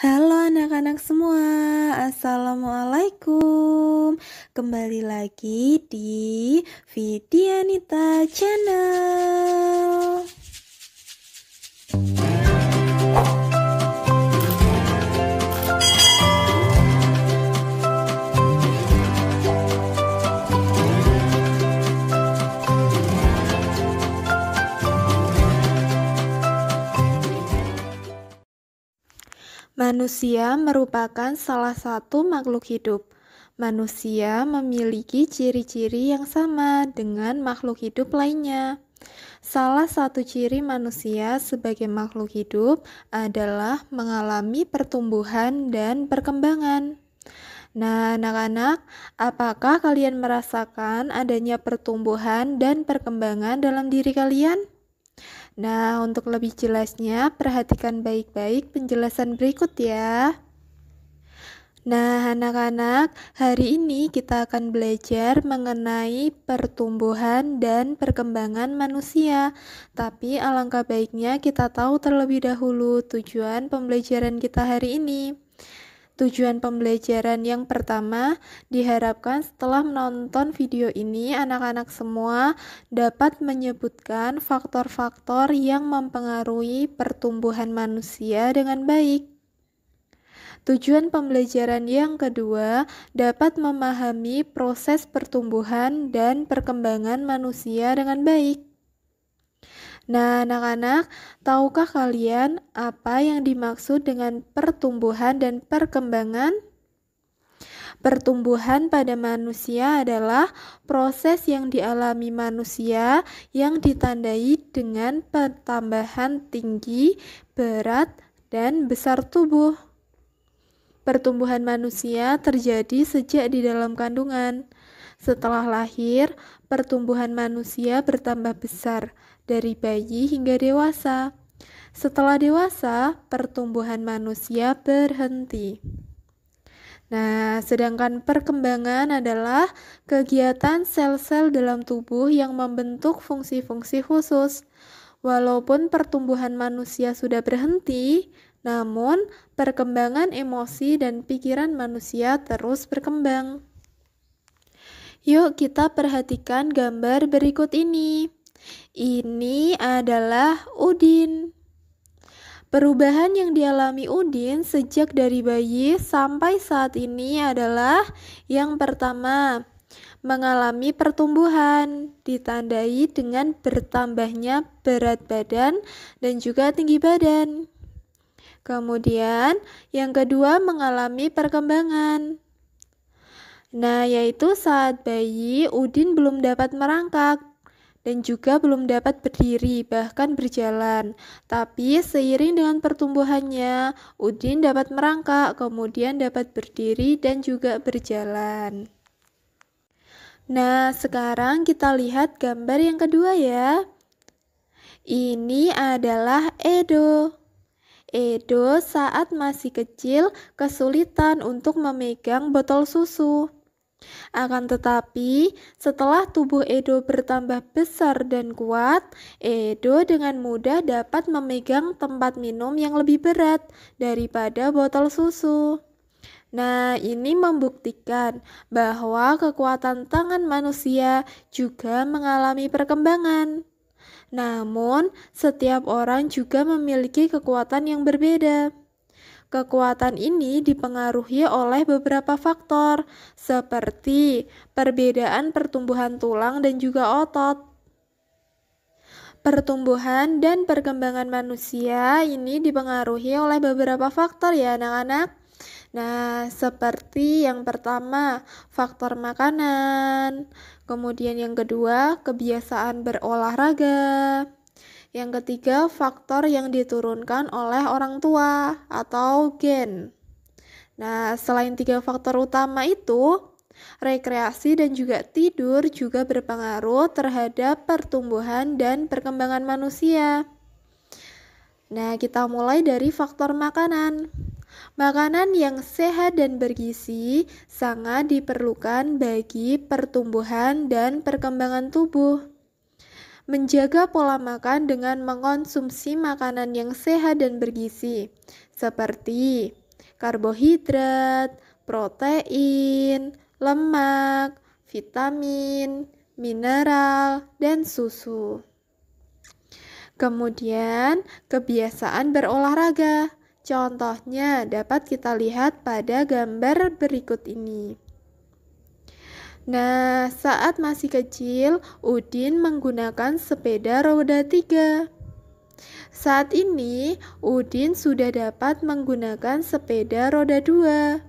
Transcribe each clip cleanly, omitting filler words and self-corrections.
Halo anak-anak semua, Assalamualaikum. Kembali lagi di Vidianita Channel. Manusia merupakan salah satu makhluk hidup. Manusia memiliki ciri-ciri yang sama dengan makhluk hidup lainnya. Salah satu ciri manusia sebagai makhluk hidup adalah mengalami pertumbuhan dan perkembangan. Nah, anak-anak, apakah kalian merasakan adanya pertumbuhan dan perkembangan dalam diri kalian? Nah, untuk lebih jelasnya, perhatikan baik-baik penjelasan berikut ya. Nah, anak-anak, hari ini kita akan belajar mengenai pertumbuhan dan perkembangan manusia. Tapi alangkah baiknya kita tahu terlebih dahulu tujuan pembelajaran kita hari ini. Tujuan pembelajaran yang pertama, diharapkan setelah menonton video ini, anak-anak semua dapat menyebutkan faktor-faktor yang mempengaruhi pertumbuhan manusia dengan baik. Tujuan pembelajaran yang kedua, dapat memahami proses pertumbuhan dan perkembangan manusia dengan baik. Nah, anak-anak, tahukah kalian apa yang dimaksud dengan pertumbuhan dan perkembangan? Pertumbuhan pada manusia adalah proses yang dialami manusia yang ditandai dengan pertambahan tinggi, berat, dan besar tubuh. Pertumbuhan manusia terjadi sejak di dalam kandungan. Setelah lahir, pertumbuhan manusia bertambah besar dari bayi hingga dewasa. Setelah dewasa, pertumbuhan manusia berhenti. Nah, sedangkan perkembangan adalah kegiatan sel-sel dalam tubuh yang membentuk fungsi-fungsi khusus. Walaupun pertumbuhan manusia sudah berhenti, namun perkembangan emosi dan pikiran manusia terus berkembang. Yuk kita perhatikan gambar berikut ini. Ini adalah Udin. Perubahan yang dialami Udin sejak dari bayi sampai saat ini adalah yang pertama, mengalami pertumbuhan, ditandai dengan bertambahnya berat badan dan juga tinggi badan. Kemudian, yang kedua mengalami perkembangan. Nah, yaitu saat bayi, Udin belum dapat merangkak dan juga belum dapat berdiri, bahkan berjalan. Tapi seiring dengan pertumbuhannya, Udin dapat merangkak, kemudian dapat berdiri dan juga berjalan. Nah, sekarang kita lihat gambar yang kedua ya. Ini adalah Edo. Edo saat masih kecil kesulitan untuk memegang botol susu. Akan tetapi, setelah tubuh Edo bertambah besar dan kuat, Edo dengan mudah dapat memegang tempat minum yang lebih berat daripada botol susu. Nah, ini membuktikan bahwa kekuatan tangan manusia juga mengalami perkembangan. Namun, setiap orang juga memiliki kekuatan yang berbeda. Kekuatan ini dipengaruhi oleh beberapa faktor, seperti perbedaan pertumbuhan tulang dan juga otot. Pertumbuhan dan perkembangan manusia ini dipengaruhi oleh beberapa faktor ya anak-anak. Nah, seperti yang pertama, faktor makanan. Kemudian yang kedua, kebiasaan berolahraga. Yang ketiga, faktor yang diturunkan oleh orang tua atau gen. Nah, selain tiga faktor utama itu, rekreasi dan juga tidur juga berpengaruh terhadap pertumbuhan dan perkembangan manusia. Nah, kita mulai dari faktor makanan. Makanan yang sehat dan bergizi sangat diperlukan bagi pertumbuhan dan perkembangan tubuh. Menjaga pola makan dengan mengonsumsi makanan yang sehat dan bergizi, seperti karbohidrat, protein, lemak, vitamin, mineral, dan susu. Kemudian, kebiasaan berolahraga. Contohnya dapat kita lihat pada gambar berikut ini. Nah, saat masih kecil, Udin menggunakan sepeda roda 3. Saat ini, Udin sudah dapat menggunakan sepeda roda 2.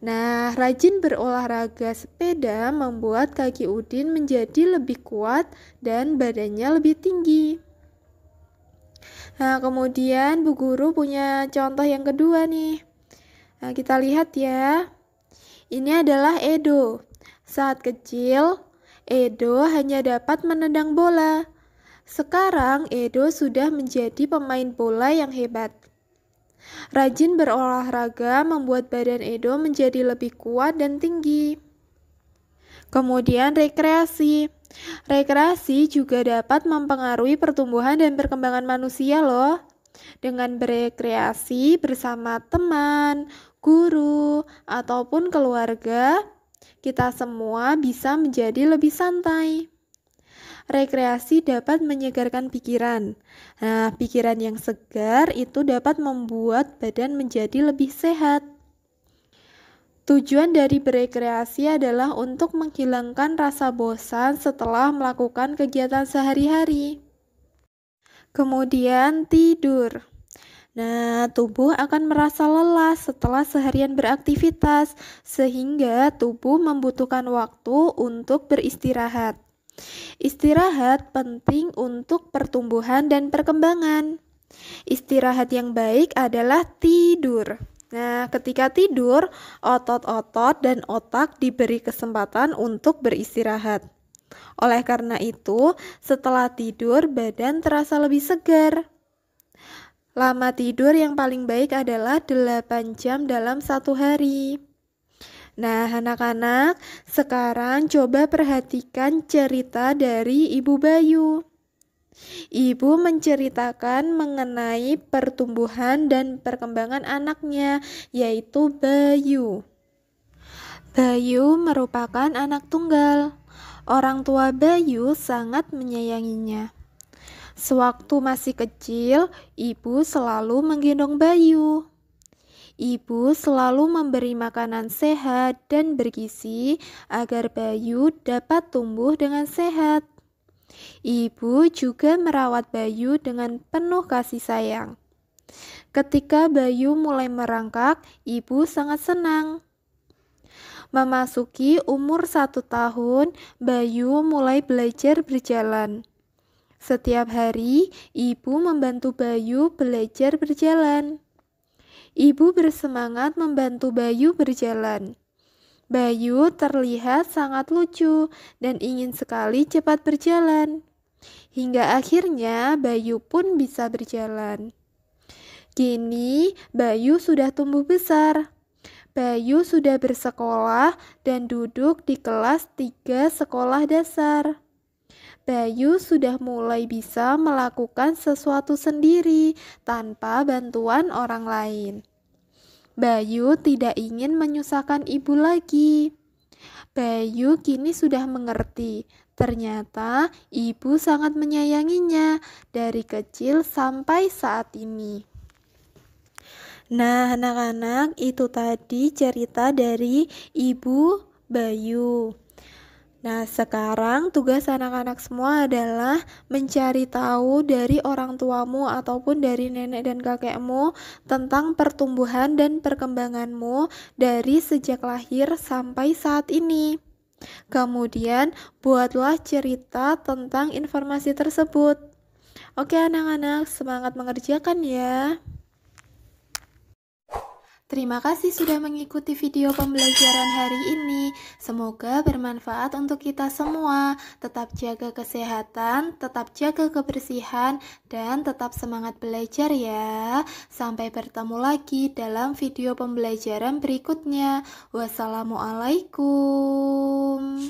Nah, rajin berolahraga sepeda membuat kaki Udin menjadi lebih kuat dan badannya lebih tinggi. Nah, kemudian Bu Guru punya contoh yang kedua nih. Nah, kita lihat ya. Ini adalah Edo. Saat kecil, Edo hanya dapat menendang bola. Sekarang, Edo sudah menjadi pemain bola yang hebat. Rajin berolahraga membuat badan Edo menjadi lebih kuat dan tinggi. Kemudian rekreasi. Rekreasi juga dapat mempengaruhi pertumbuhan dan perkembangan manusia loh. Dengan berekreasi bersama teman, guru, ataupun keluarga, kita semua bisa menjadi lebih santai. Rekreasi dapat menyegarkan pikiran. Nah, pikiran yang segar itu dapat membuat badan menjadi lebih sehat. Tujuan dari berekreasi adalah untuk menghilangkan rasa bosan setelah melakukan kegiatan sehari-hari. Kemudian tidur. Nah, tubuh akan merasa lelah setelah seharian beraktivitas, sehingga tubuh membutuhkan waktu untuk beristirahat. Istirahat penting untuk pertumbuhan dan perkembangan. Istirahat yang baik adalah tidur. Nah, ketika tidur, otot-otot dan otak diberi kesempatan untuk beristirahat. Oleh karena itu, setelah tidur, badan terasa lebih segar. Lama tidur yang paling baik adalah 8 jam dalam satu hari. Nah, anak-anak, sekarang coba perhatikan cerita dari Ibu Bayu. Ibu menceritakan mengenai pertumbuhan dan perkembangan anaknya, yaitu Bayu. Bayu merupakan anak tunggal. Orang tua Bayu sangat menyayanginya. Sewaktu masih kecil, ibu selalu menggendong Bayu. Ibu selalu memberi makanan sehat dan bergizi agar Bayu dapat tumbuh dengan sehat. Ibu juga merawat Bayu dengan penuh kasih sayang. Ketika Bayu mulai merangkak, ibu sangat senang. Memasuki umur 1 tahun, Bayu mulai belajar berjalan. Setiap hari, ibu membantu Bayu belajar berjalan. Ibu bersemangat membantu Bayu berjalan. Bayu terlihat sangat lucu dan ingin sekali cepat berjalan. Hingga akhirnya Bayu pun bisa berjalan. Kini Bayu sudah tumbuh besar. Bayu sudah bersekolah dan duduk di kelas 3 sekolah dasar. Bayu sudah mulai bisa melakukan sesuatu sendiri tanpa bantuan orang lain. Bayu tidak ingin menyusahkan ibu lagi. Bayu kini sudah mengerti. Ternyata ibu sangat menyayanginya dari kecil sampai saat ini. Nah, anak-anak, itu tadi cerita dari Ibu Bayu. Nah, sekarang tugas anak-anak semua adalah mencari tahu dari orang tuamu ataupun dari nenek dan kakekmu tentang pertumbuhan dan perkembanganmu dari sejak lahir sampai saat ini. Kemudian, buatlah cerita tentang informasi tersebut. Oke, anak-anak, semangat mengerjakan ya. Terima kasih sudah mengikuti video pembelajaran hari ini. Semoga bermanfaat untuk kita semua. Tetap jaga kesehatan, tetap jaga kebersihan, dan tetap semangat belajar ya. Sampai bertemu lagi dalam video pembelajaran berikutnya. Wassalamualaikum.